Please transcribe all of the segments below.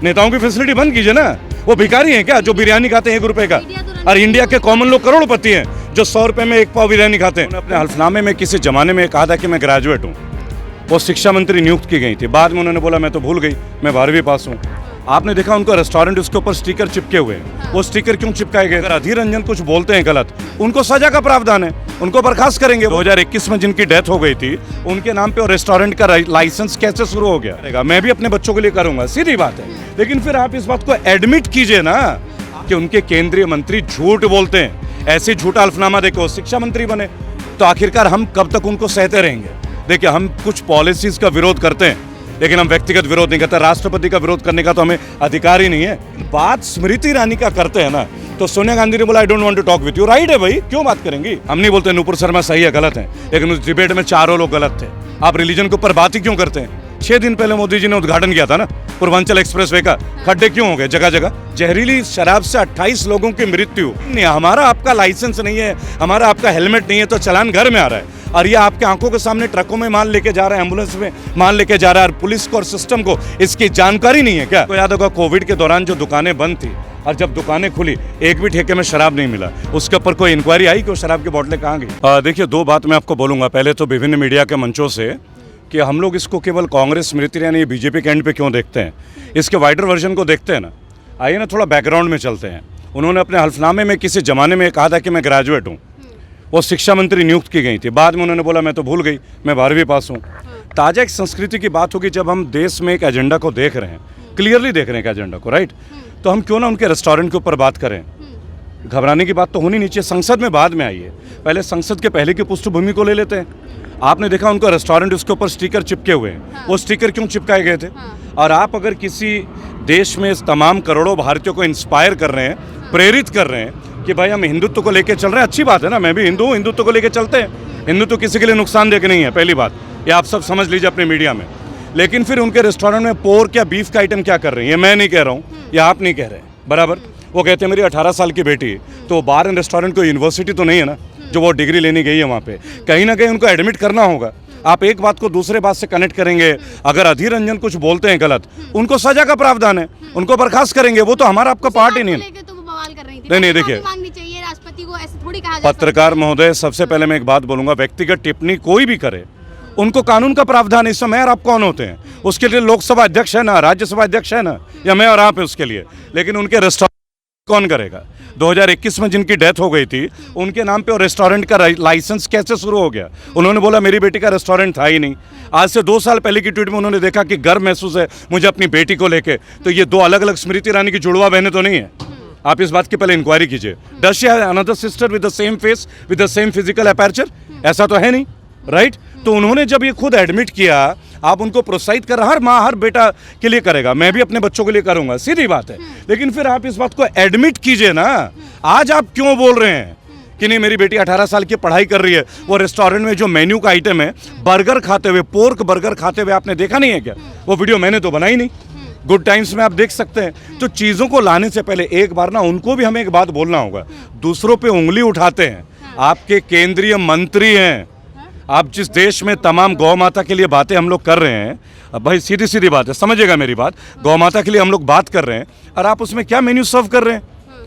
नेताओं की फैसिलिटी बंद कीजिए ना। वो भिखारी हैं क्या जो बिरयानी खाते हैं 1 रुपए का? और इंडिया के कॉमन लोग करोड़पति हैं जो 100 रुपए में 1 पाव बिरयानी खाते हैं। उन्होंने अपने हल्फनामे में किसी जमाने में कहा था कि मैं ग्रेजुएट हूँ। वो शिक्षा मंत्री नियुक्त की गई थी। बाद में उन्होंने बोला मैं तो भूल गई, मैं 12वीं पास हूँ। आपने देखा उनको रेस्टोरेंट उसके ऊपर स्टिकर चिपके हुए हैं। वो स्टिकर क्यों चिपकाए गए? अगर अधीर रंजन कुछ बोलते हैं गलत, उनको सजा का प्रावधान है, उनको बर्खास्त करेंगे। 2021 में जिनकी डेथ हो गई थी उनके नाम पे रेस्टोरेंट का लाइसेंस कैसे शुरू हो गया? मैं भी अपने बच्चों के लिए करूंगा, सीधी बात है। लेकिन फिर आप इस बात को एडमिट कीजिए ना कि उनके केंद्रीय मंत्री झूठ बोलते हैं। ऐसे झूठा हल्फनामा देके वो शिक्षा मंत्री बने, तो आखिरकार हम कब तक उनको सहते रहेंगे? देखिए, हम कुछ पॉलिसीज का विरोध करते हैं लेकिन हम व्यक्तिगत विरोध नहीं करते। राष्ट्रपति का विरोध करने का तो हमें अधिकार ही नहीं है। बात स्मृति ईरानी का करते हैं ना, तो सोनिया गांधी ने बोला I don't want to talk with you. Right है भाई, क्यों बात करेंगी? हम नहीं बोलते नुपुर शर्मा सही है गलत है, लेकिन उस डिबेट में चारों लोग गलत थे। आप रिलीजन के ऊपर बात ही क्यों करते हैं? 6 दिन पहले मोदी जी ने उद्घाटन किया था ना पूर्वांचल एक्सप्रेसवे का। खड्डे क्यों हो गए जगह जगह? जहरीली शराब से 28 लोगों की मृत्यु। नहीं, हमारा आपका लाइसेंस नहीं है, हमारा आपका हेलमेट नहीं है, तो चालान घर में आ रहा है। और ये आपके आंखों के सामने ट्रकों में माल लेके जा रहा है, एम्बुलेंस में माल लेके जा रहा है, और पुलिस को और सिस्टम को इसकी जानकारी नहीं है क्या? तो याद होगा कोविड के दौरान जो दुकानें बंद थी और जब दुकानें खुली एक भी ठेके में शराब नहीं मिला। उसके ऊपर कोई इंक्वायरी आई कि वो शराब की बोतलें कहाँ गई? देखिए, 2 बात मैं आपको बोलूँगा। पहले तो विभिन्न मीडिया के मंचों से कि हम लोग इसको केवल कांग्रेस स्मृति ईरानी बीजेपी के एंड पे क्यों देखते हैं, इसके वाइडर वर्जन को देखते हैं ना। आइए ना थोड़ा बैकग्राउंड में चलते हैं। उन्होंने अपने हल्फनामे में किसी जमाने में कहा था कि मैं ग्रेजुएट हूँ। वो शिक्षा मंत्री नियुक्त की गई थी। बाद में उन्होंने बोला मैं तो भूल गई, मैं 12वीं पास हूँ। ताजा एक संस्कृति की बात होगी जब हम देश में एक एजेंडा को देख रहे हैं, क्लियरली देख रहे हैं एक एजेंडा को, राइट? तो हम क्यों ना उनके रेस्टोरेंट के ऊपर बात करें? घबराने की बात तो होनी नहीं चाहिए। संसद में बाद में आइए, पहले संसद के पहले की पृष्ठभूमि को ले लेते हैं। आपने देखा उनको रेस्टोरेंट उसके ऊपर स्टिकर चिपके हुए हैं। वो स्टिकर क्यों चिपकाए गए थे? और आप अगर किसी देश में तमाम करोड़ों भारतीयों को इंस्पायर कर रहे हैं, प्रेरित कर रहे हैं कि भाई हम हिंदुत्व को लेकर चल रहे हैं, अच्छी बात है ना। मैं भी हिंदू हूँ, हिंदुत्व को लेकर चलते हैं। हिंदुत्व किसी के लिए नुकसानदेह नहीं है, पहली बात ये आप सब समझ लीजिए अपने मीडिया में। लेकिन फिर उनके रेस्टोरेंट में पोर्क या बीफ का आइटम क्या कर रही है? मैं नहीं कह रहा हूँ या आप नहीं कह रहे, बराबर। वो कहते हैं मेरी 18 साल की बेटी, तो बार एंड रेस्टोरेंट कोई यूनिवर्सिटी तो नहीं है ना जो वो डिग्री लेने गई है वहाँ पे। कहीं ना कहीं उनको एडमिट करना होगा। आप एक बात को दूसरे बात से कनेक्ट करेंगे। अगर अधीर रंजन कुछ बोलते हैं गलत, उनको सजा का प्रावधान है, उनको बर्खास्त करेंगे। वो तो हमारा आपका पार्ट ही नहीं है। नहीं, देखिए पत्रकार महोदय, सबसे पहले मैं एक बात बोलूंगा, व्यक्तिगत टिप्पणी कोई भी करे उनको कानून का प्रावधान है। इस समय आप कौन होते हैं? उसके लिए लोकसभा अध्यक्ष है ना, राज्यसभा अध्यक्ष है ना, या मैं और आप है उसके लिए। लेकिन उनके रेस्टोरेंट कौन करेगा? 2021 में जिनकी डेथ हो गई थी उनके नाम पे और रेस्टोरेंट का लाइसेंस कैसे शुरू हो गया? उन्होंने बोला मेरी बेटी का रेस्टोरेंट था ही नहीं। आज से 2 साल पहले की ट्वीट में उन्होंने देखा कि गर्व महसूस है मुझे अपनी बेटी को लेके। तो ये 2 अलग अलग स्मृति ईरानी की जुड़वा बहनें तो नहीं है। आप इस बात की पहले इंक्वायरी कीजिए। Does she have another sister with the same face with the same physical aperture? ऐसा तो है नहीं, राइट? तो उन्होंने जब ये खुद एडमिट किया, आप उनको प्रोत्साहित कर, हर माँ हर बेटा के लिए करेगा, मैं भी अपने बच्चों के लिए करूंगा, सीधी बात है। लेकिन फिर आप इस बात को एडमिट कीजिए ना। आज आप क्यों बोल रहे हैं कि नहीं मेरी बेटी 18 साल की पढ़ाई कर रही है? वो रेस्टोरेंट में जो मेन्यू का आइटम है बर्गर खाते हुए, पोर्क बर्गर खाते हुए आपने देखा नहीं है क्या? वो वीडियो मैंने तो बनाई नहीं, गुड टाइम्स में आप देख सकते हैं। तो चीज़ों को लाने से पहले एक बार ना उनको भी हमें एक बात बोलना होगा। दूसरों पे उंगली उठाते हैं, आपके केंद्रीय मंत्री हैं। आप जिस देश में तमाम गौ माता के लिए बातें हम लोग कर रहे हैं, अब भाई सीधी सीधी बात है, समझिएगा मेरी बात, गौ माता के लिए हम लोग बात कर रहे हैं और आप उसमें क्या मेन्यू सर्व कर रहे हैं?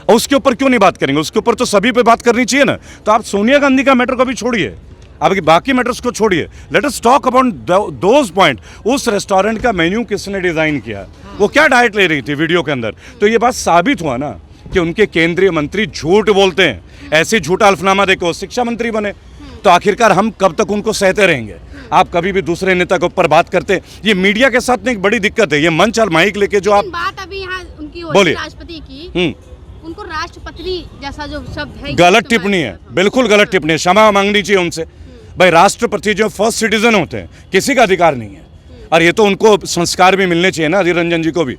और उसके ऊपर क्यों नहीं बात करेंगे? उसके ऊपर तो सभी पे बात करनी चाहिए ना। तो आप सोनिया गांधी का मैटर को भी छोड़िए, आपकी बाकी मैटर्स को छोड़िए, let us talk about those point. उस रेस्टोरेंट का मेन्यू किसने डिजाइन किया? वो क्या डाइट ले रही थी वीडियो के अंदर? तो ये बात साबित हुआ ना कि उनके केंद्रीय मंत्री झूठ बोलते हैं। ऐसे झूठा हल्फनामा देकर वो शिक्षा मंत्री बने, तो आखिरकार हम कब तक उनको सहते रहेंगे? आप कभी भी दूसरे नेता के ऊपर बात करते हैं। ये मीडिया के साथ में एक बड़ी दिक्कत है, ये मंच और माइक लेके जो आप बात अभी यहाँ उनकी बोलिए, राष्ट्रपति की, उनको राष्ट्रपति जैसा जो शब्द है गलत टिप्पणी है, बिल्कुल गलत टिप्पणी है, क्षमा मांगनी चाहिए उनसे। भाई राष्ट्रपति जो फर्स्ट सिटीजन होते हैं, किसी का अधिकार नहीं है। और ये तो उनको संस्कार भी मिलने चाहिए ना, अधीर रंजन जी को भी।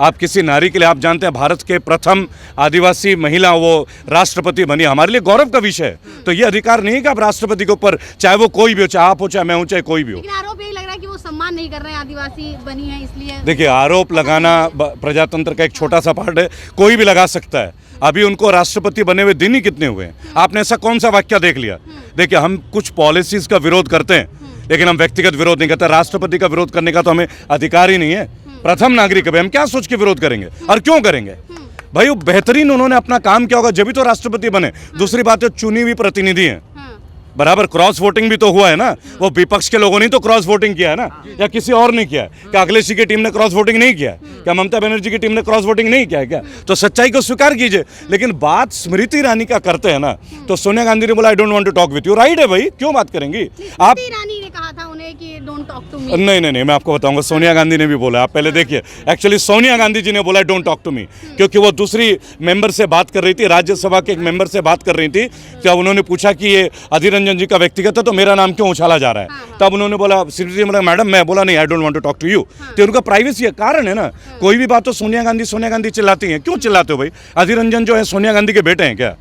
आप किसी नारी के लिए, आप जानते हैं भारत के प्रथम आदिवासी महिला वो राष्ट्रपति बनी, हमारे लिए गौरव का विषय है। तो ये अधिकार नहीं है कि आप राष्ट्रपति के ऊपर, चाहे वो कोई भी हो, चाहे आप हो, चाहे मैं हूं, चाहे कोई भी हो। लेकिन आरोप यही लग रहा है कि वो सम्मान नहीं कर रहे हैं, आदिवासी बनी है इसलिए। देखिए, आरोप लगाना प्रजातंत्र का एक छोटा सा पार्ट है, कोई भी लगा सकता है। अभी उनको राष्ट्रपति बने हुए दिन ही कितने हुए हैं? आपने ऐसा कौन सा वाक्य देख लिया? देखिए, हम कुछ पॉलिसीज का विरोध करते हैं लेकिन हम व्यक्तिगत विरोध नहीं करते। राष्ट्रपति का विरोध करने का तो हमें अधिकार ही नहीं है। प्रथम नागरिक है भाई, हम क्या सोच के विरोध करेंगे और क्यों करेंगे भाई? वो बेहतरीन उन्होंने अपना काम किया होगा जब भी तो राष्ट्रपति बने। दूसरी बात है चुनी हुई प्रतिनिधि हैं, बराबर क्रॉस वोटिंग भी तो हुआ है ना। वो विपक्ष के लोगों ने तो क्रॉस वोटिंग किया है ना, या किसी और ने किया है? क्या अखिलेश जी की टीम ने क्रॉस वोटिंग नहीं किया है? क्या ममता बनर्जी की टीम ने क्रॉस वोटिंग नहीं किया है? क्या तो सच्चाई को स्वीकार कीजिए। लेकिन बात स्मृति ईरानी का करते हैं ना, तो सोनिया गांधी ने बोला I don't want to talk with you. Right है भाई, क्यों बात करेंगी आप? स्मृति ईरानी ने कहा था उन्हें कि डोंट टॉक टू मी। नहीं, मैं आपको बताऊंगा, सोनिया गांधी ने भी बोला। आप पहले देखिए, एक्चुअली सोनिया गांधी जी ने बोला डोंट टॉक टू मी, क्योंकि वो दूसरी मेंबर से बात कर रही थी, राज्यसभा के एक मेंबर से बात कर रही थी। जब उन्होंने पूछा कि ये अधीर रंजन जी का व्यक्तिगत है तो मेरा नाम क्यों उछाला जा रहा है, तब उन्होंने बोला स्मृति मैडम, मैं बोला नहीं, I don't want to talk to you. तो उनका प्राइवेसी है, कारण है ना। कोई भी बात तो सोनिया गांधी चिल्लाती हैं, क्यों चिल्लाते हो भाई? अधीर रंजन जो है सोनिया गांधी के बेटे हैं क्या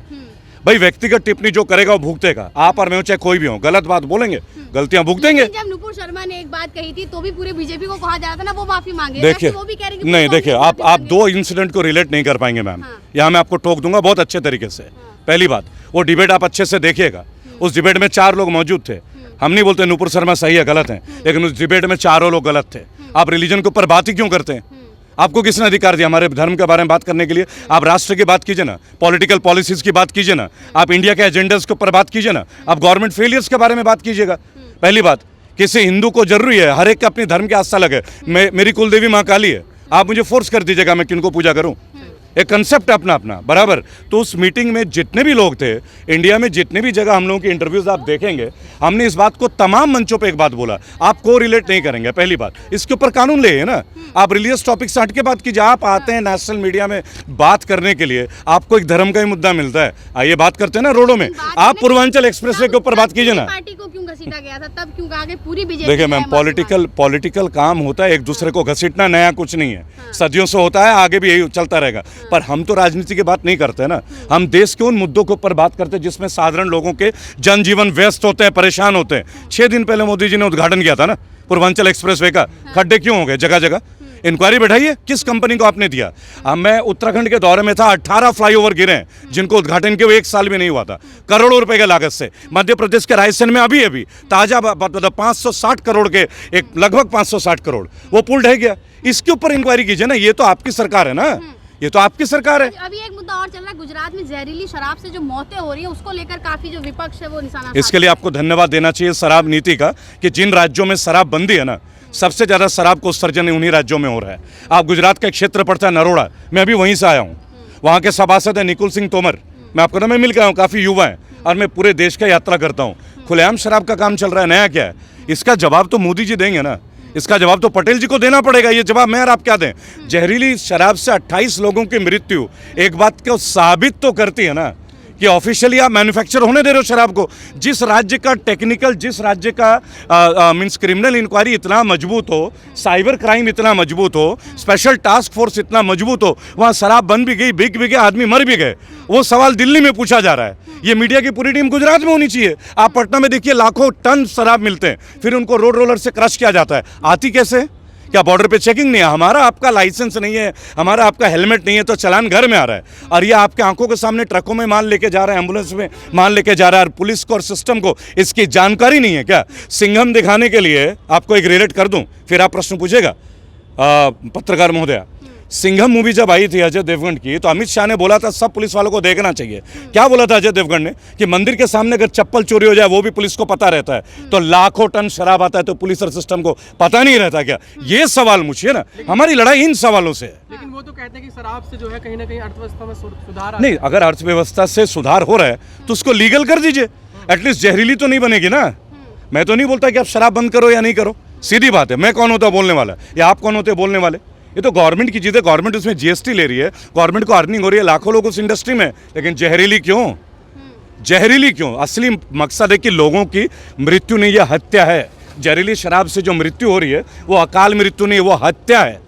भाई? व्यक्तिगत टिप्पणी जो करेगा वो भुगतेगा। आप और मैं चाहे कोई भी हो, गलत बात बोलेंगे, गलतियां भुगतेंगे। जब नुपुर शर्मा ने एक बात कही थी तो भी पूरे बीजेपी को कहा जा रहा था ना वो माफी मांगे। देखिए, वो भी कह रहे हैं नहीं देखिए, आप दो इंसिडेंट को रिलेट नहीं कर पाएंगे मैम। यहाँ मैं आपको टोक दूंगा बहुत अच्छे तरीके से। पहली बात, वो डिबेट आप अच्छे से देखिएगा। उस डिबेट में 4 लोग मौजूद थे। हम नहीं बोलते नुपुर शर्मा सही है गलत है, लेकिन उस डिबेट में 4 लोग गलत थे। आप रिलीजन के ऊपर बात ही क्यों करते हैं? आपको किसने अधिकार दिया हमारे धर्म के बारे में बात करने के लिए? आप राष्ट्र की बात कीजिए ना, पॉलिटिकल पॉलिसीज की बात कीजिए ना, आप इंडिया के एजेंडास के ऊपर बात कीजिए ना, आप गवर्नमेंट फेलियर्स के बारे में बात कीजिएगा। पहली बात, किसी हिंदू को जरूरी है हर एक का अपनी धर्म की आस्था लगे। मेरी कुलदेवी माँ काली है, आप मुझे फोर्स कर दीजिएगा मैं किनको पूजा करूँ? एक कंसेप्ट है अपना अपना, बराबर। तो उस मीटिंग में जितने भी लोग थे, इंडिया में जितने भी जगह हम लोगों की इंटरव्यूज आप देखेंगे, हमने इस बात को तमाम मंचों पे एक बात बोला, आप को रिलेट नहीं करेंगे। पहली बात, इसके ऊपर कानून ले ना, आप रिलीजियस टॉपिक से हट के बात कीजिए। आप आते हैं नेशनल मीडिया में बात करने के लिए, आपको एक धर्म का ही मुद्दा मिलता है, आइए बात करते हैं ना रोडों में। आप पूर्वांचल एक्सप्रेसवे के ऊपर बात कीजिए ना। पार्टी को क्यों घसीटा गया था तब, क्यों आगे पूरी बीजेपी? देखिए मैम, पॉलिटिकल काम होता है, एक दूसरे को घसीटना नया कुछ नहीं है, सदियों से होता है, आगे भी यही चलता रहेगा। पर हम तो राजनीति की बात नहीं करते ना, हम देश के उन मुद्दों के ऊपर बात करते हैं जिसमें साधारण लोगों के जनजीवन व्यस्त होते हैं, परेशान होते हैं। 6 दिन पहले मोदी जी ने उद्घाटन किया था ना पूर्वांचल एक्सप्रेसवे का। खड्डे क्यों हो गए जगह जगह? इंक्वायरी बैठाइए, किस कंपनी को आपने दिया? मैं उत्तराखंड के दौरे में था, 18 फ्लाईओवर गिरे हैं जिनको उद्घाटन के 1 साल भी नहीं हुआ था, करोड़ों रुपए के लागत से। मध्य प्रदेश के रायसेन में अभी ताजा 560 करोड़ के, एक लगभग 560 करोड़, वो पुल ढह गया। इसके ऊपर इंक्वायरी कीजिए ना, ये तो आपकी सरकार है ना, ये तो आपकी सरकार है। अभी एक मुद्दा और चल रहा है, गुजरात में जहरीली शराब से जो मौतें हो रही है उसको लेकर काफी जो विपक्ष है वो निशाना। इसके लिए आपको धन्यवाद देना चाहिए शराब नीति का, कि जिन राज्यों में शराब बंदी है ना, सबसे ज्यादा शराब को उत्सर्जन उन्हीं राज्यों में हो रहा है। आप गुजरात का एक क्षेत्र पड़ता है नरोड़ा, मैं अभी वहीं से आया हूँ, वहाँ के सभासद है निकुल सिंह तोमर, मैं आपको ना मैं मिल के आया हूँ, काफी युवा है, और मैं पूरे देश का यात्रा करता हूँ। खुलेआम शराब का काम चल रहा है, नया क्या है? इसका जवाब तो मोदी जी देंगे ना, इसका जवाब तो पटेल जी को देना पड़ेगा। ये जवाब मैं और आप क्या दें? जहरीली शराब से 28 लोगों की मृत्यु एक बात को साबित तो करती है ना कि ऑफिशियली आप मैन्युफैक्चर होने दे रहे हो शराब को। जिस राज्य का टेक्निकल, जिस राज्य का मींस क्रिमिनल इंक्वायरी इतना मजबूत हो, साइबर क्राइम इतना मजबूत हो, स्पेशल टास्क फोर्स इतना मजबूत हो, वहाँ शराब बन भी गई, बिक भी गए, आदमी मर भी गए। वो सवाल दिल्ली में पूछा जा रहा है। ये मीडिया की पूरी टीम गुजरात में होनी चाहिए। आप पटना में देखिए, लाखों टन शराब मिलते हैं, फिर उनको रोड रोलर से क्रश किया जाता है। आती कैसे? क्या बॉर्डर पे चेकिंग नहीं है? हमारा आपका लाइसेंस नहीं है, हमारा आपका हेलमेट नहीं है, तो चालान घर में आ रहा है। और ये आपके आंखों के सामने ट्रकों में माल लेके जा रहा है, एम्बुलेंस में माल लेके जा रहा है, और पुलिस को और सिस्टम को इसकी जानकारी नहीं है क्या? सिंघम दिखाने के लिए आपको एक रिलेट कर दूं, फिर आप प्रश्न पूछेगा। पत्रकार महोदया, सिंघम मूवी जब आई थी अजय देवगन की, तो अमित शाह ने बोला था सब पुलिस वालों को देखना चाहिए। क्या बोला था अजय देवगन ने? कि मंदिर के सामने अगर चप्पल चोरी हो जाए वो भी पुलिस को पता रहता है, तो लाखों टन शराब आता है तो पुलिस और सिस्टम को पता नहीं रहता क्या? ये सवाल मुझे ना, हमारी लड़ाई इन सवालों से है। लेकिन वो तो कहते हैं कि शराब से जो है कहीं ना कहीं अर्थव्यवस्था में सुधार नहीं, अगर अर्थव्यवस्था से सुधार हो रहा है तो उसको लीगल कर दीजिए, एटलीस्ट जहरीली तो नहीं बनेगी ना। मैं तो नहीं बोलता कि आप शराब बंद करो या नहीं करो, सीधी बात है। मैं कौन होता बोलने वाला, या आप कौन होते बोलने वाले? ये तो गवर्नमेंट की चीज़ है, गवर्नमेंट उसमें जीएसटी ले रही है, गवर्नमेंट को अर्निंग हो रही है, लाखों लोग उस इंडस्ट्री में। लेकिन जहरीली क्यों? जहरीली क्यों? असली मकसद है कि लोगों की मृत्यु नहीं, यह हत्या है। जहरीली शराब से जो मृत्यु हो रही है वो अकाल मृत्यु नहीं, वो हत्या है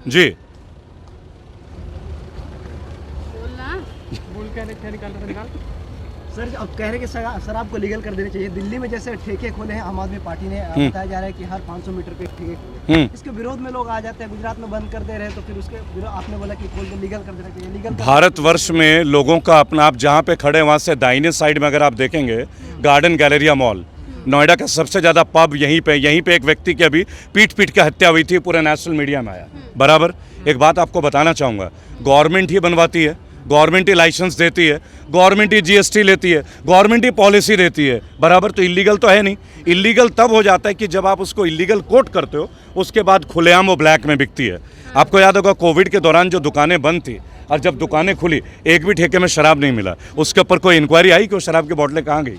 जी। बोल के निकाल रहा निकाल। सर, अब कह रहे हैं कि शराब को लीगल कर देना चाहिए। दिल्ली में जैसे ठेके खोले हैं आम आदमी पार्टी ने, बताया जा रहा है कि हर 500 मीटर पे एक ठेके, इसके विरोध में लोग आ जाते हैं। गुजरात में बंद कर दे रहे हैं, तो फिर उसके विरोध आपने बोला कि खोल के लीगल कर देना चाहिए। लीगल भारतवर्ष में लोगों का अपना, आप जहाँ पे खड़े वहाँ से दाहिने साइड में अगर आप देखेंगे गार्डन गैलेरिया मॉल, नोएडा का सबसे ज़्यादा पब यहीं पे एक व्यक्ति की अभी पीट के हत्या हुई थी, पूरे नेशनल मीडिया में आया। बराबर। एक बात आपको बताना चाहूँगा, गवर्नमेंट ही बनवाती है, गवर्नमेंट ही लाइसेंस देती है, गवर्नमेंट ही जीएसटी लेती है, गवर्नमेंट ही पॉलिसी देती है। बराबर। तो इलीगल तो है नहीं। इलीगल तब हो जाता है कि जब आप उसको इलीगल कोट करते हो, उसके बाद खुलेआम वो ब्लैक में बिकती है। आपको याद होगा कोविड के दौरान जो दुकानें बंद थी और जब दुकानें खुली, एक भी ठेके में शराब नहीं मिला। उसके ऊपर कोई इंक्वायरी आई कि वो शराब की बोतलें कहाँ गई?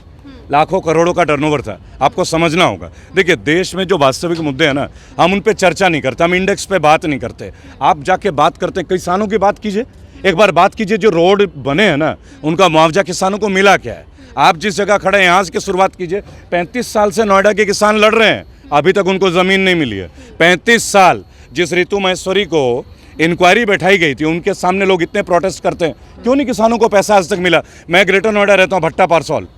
लाखों करोड़ों का टर्नओवर था। आपको समझना होगा। देखिए, देश में जो वास्तविक मुद्दे हैं ना, हम उन पे चर्चा नहीं करते, हम इंडेक्स पे बात नहीं करते। आप जाके बात करते हैं, किसानों की बात कीजिए, एक बार बात कीजिए, जो रोड बने हैं ना, उनका मुआवजा किसानों को मिला क्या है? आप जिस जगह खड़े हैं यहाँ से शुरुआत कीजिए। 35 साल से नोएडा के किसान लड़ रहे हैं, अभी तक उनको ज़मीन नहीं मिली है। 35 साल। जिस ऋतु महेश्वरी को इंक्वायरी बैठाई गई थी, उनके सामने लोग इतने प्रोटेस्ट करते हैं, क्यों नहीं किसानों को पैसा आज तक मिला? मैं ग्रेटर नोएडा रहता हूँ, भट्टा पारसौल।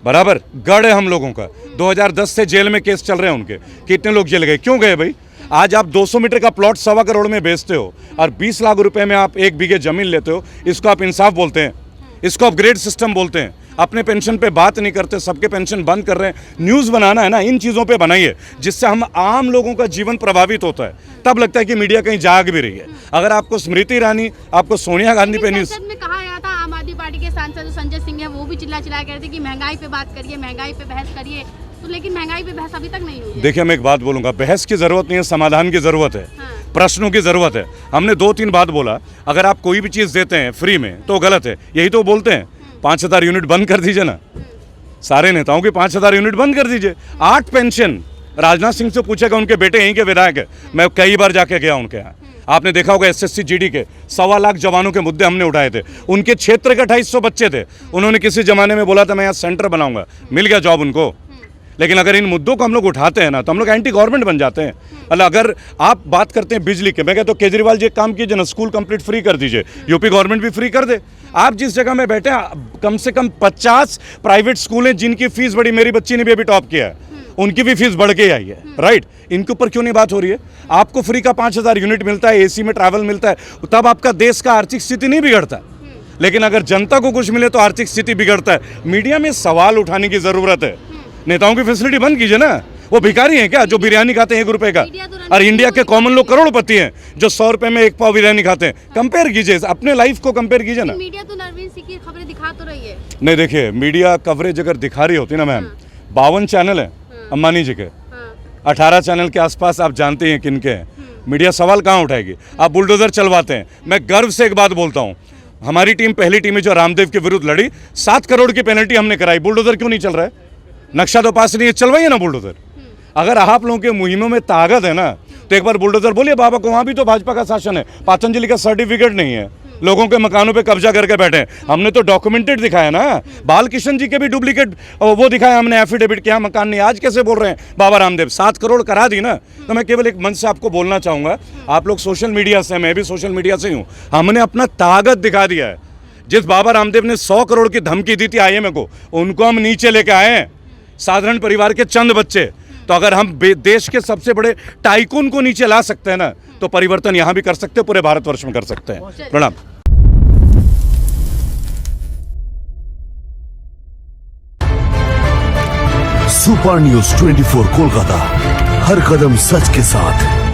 बराबर। गढ़ है हम लोगों का। 2010 से जेल में केस चल रहे हैं उनके। कितने लोग जेल गए? क्यों गए भाई? आज आप 200 मीटर का प्लॉट 1.25 करोड़ में बेचते हो और 20 लाख रुपए में आप 1 बीघे जमीन लेते हो। इसको आप इंसाफ बोलते हैं? इसको अपग्रेड सिस्टम बोलते हैं? अपने पेंशन पे बात नहीं करते, सबके पेंशन बंद कर रहे हैं। न्यूज़ बनाना है ना, इन चीज़ों पे बनाइए जिससे हम आम लोगों का जीवन प्रभावित होता है। तब लगता है कि मीडिया कहीं जाग भी रही है। अगर आपको स्मृति ईरानी, आपको सोनिया गांधी पे न्यूज़ में कहा गया था, आम आदमी पार्टी के सांसद जो संजय सिंह है वो भी चिल्ला कह रहे थे कि महंगाई पे बात करिए, महंगाई पे बहस करिए, तो लेकिन महंगाई पे बहस अभी तक नहीं हुई है। देखिए, मैं एक बात बोलूँगा, बहस की ज़रूरत नहीं है, समाधान की ज़रूरत है। प्रश्नों की ज़रूरत है। हमने 2-3 बात बोला, अगर आप कोई भी चीज़ देते हैं फ्री में तो गलत है, यही तो बोलते हैं। 5000 यूनिट बंद कर दीजिए ना, सारे नेताओं की 5000 यूनिट बंद कर दीजिए। 8 पेंशन। राजनाथ सिंह से पूछेगा, उनके बेटे यहीं के विधायक है, मैं कई बार जाके गया उनके यहाँ। आपने देखा होगा SSC GD के 1.25 लाख जवानों के मुद्दे हमने उठाए थे। उनके क्षेत्र के 2800 बच्चे थे, उन्होंने किसी जमाने में बोला था मैं यहाँ सेंटर बनाऊंगा, मिल गया जॉब उनको। लेकिन अगर इन मुद्दों को हम लोग उठाते हैं ना, तो हम लोग एंटी गवर्नमेंट बन जाते हैं। अगर आप बात करते हैं बिजली के, मैं कहता हूँ केजरीवाल जी एक काम कीजिए ना, स्कूल कंप्लीट फ्री कर दीजिए, यूपी गवर्नमेंट भी फ्री कर दे। आप जिस जगह में बैठे हैं, कम से कम 50 प्राइवेट स्कूल हैं जिनकी फीस बड़ी, मेरी बच्ची ने भी अभी टॉप किया है, उनकी भी फीस बढ़ के आई है। राइट। इनके ऊपर क्यों नहीं बात हो रही है? आपको फ्री का 5000 यूनिट मिलता है, AC में ट्रैवल मिलता है, तब आपका देश का आर्थिक स्थिति नहीं बिगड़ता। लेकिन अगर जनता को कुछ मिले तो आर्थिक स्थिति बिगड़ता है। मीडिया में सवाल उठाने की जरूरत है। नेताओं की फैसिलिटी बंद कीजिए ना। वो भिखारी हैं क्या जो बिरयानी खाते हैं 1 रुपए का? और इंडिया के कॉमन लोग करोड़पति हैं जो 100 रुपए में 1 पाव बिरयानी खाते हैं। कंपेयर कीजिए, अपने लाइफ को कंपेयर कीजिए ना। मीडिया तो नरवीन सिंह की खबरें दिखा तो रही है। नहीं, देखिए, मीडिया कवरेज अगर दिखा रही होती ना मैम, 52 चैनल है अंबानी जी के, 18 चैनल के आसपास आप जानते हैं किनके हैं। मीडिया सवाल कहाँ उठाएगी? आप बुलडोजर चलवाते हैं। मैं गर्व से एक बात बोलता हूँ, हमारी टीम पहली टीम है जो रामदेव के विरुद्ध लड़ी, 7 करोड़ की पेनल्टी हमने कराई। बुलडोजर क्यों नहीं चल रहा है? नक्शा तो पास नहीं है, चलवाइए ना बुलडोजर। अगर आप लोगों के मुहिमों में ताकत है ना, तो एक बार बुलडोजर बोलिए बाबा को, वहाँ भी तो भाजपा का शासन है, पतंजलि का सर्टिफिकेट नहीं है, लोगों के मकानों पे कब्जा करके बैठे हैं। हमने तो डॉक्यूमेंटेड दिखाया ना, बालकिशन जी के भी डुप्लीकेट वो दिखाया हमने, एफिडेविट किया, मकान नहीं। आज कैसे बोल रहे हैं बाबा रामदेव? 7 करोड़ करा दी ना। तो मैं केवल एक मंच से आपको बोलना चाहूँगा, आप लोग सोशल मीडिया से, मैं भी सोशल मीडिया से हूँ, हमने अपना ताकत दिखा दिया है। जिस बाबा रामदेव ने 100 करोड़ की धमकी दी थी IMA को, उनको हम नीचे लेके आए हैं, साधारण परिवार के चंद बच्चे। तो अगर हम देश के सबसे बड़े टाइकून को नीचे ला सकते हैं ना, तो परिवर्तन यहाँ भी कर सकते हैं, पूरे भारतवर्ष में कर सकते हैं। प्रणाम। सुपर न्यूज 24 कोलकाता, हर कदम सच के साथ।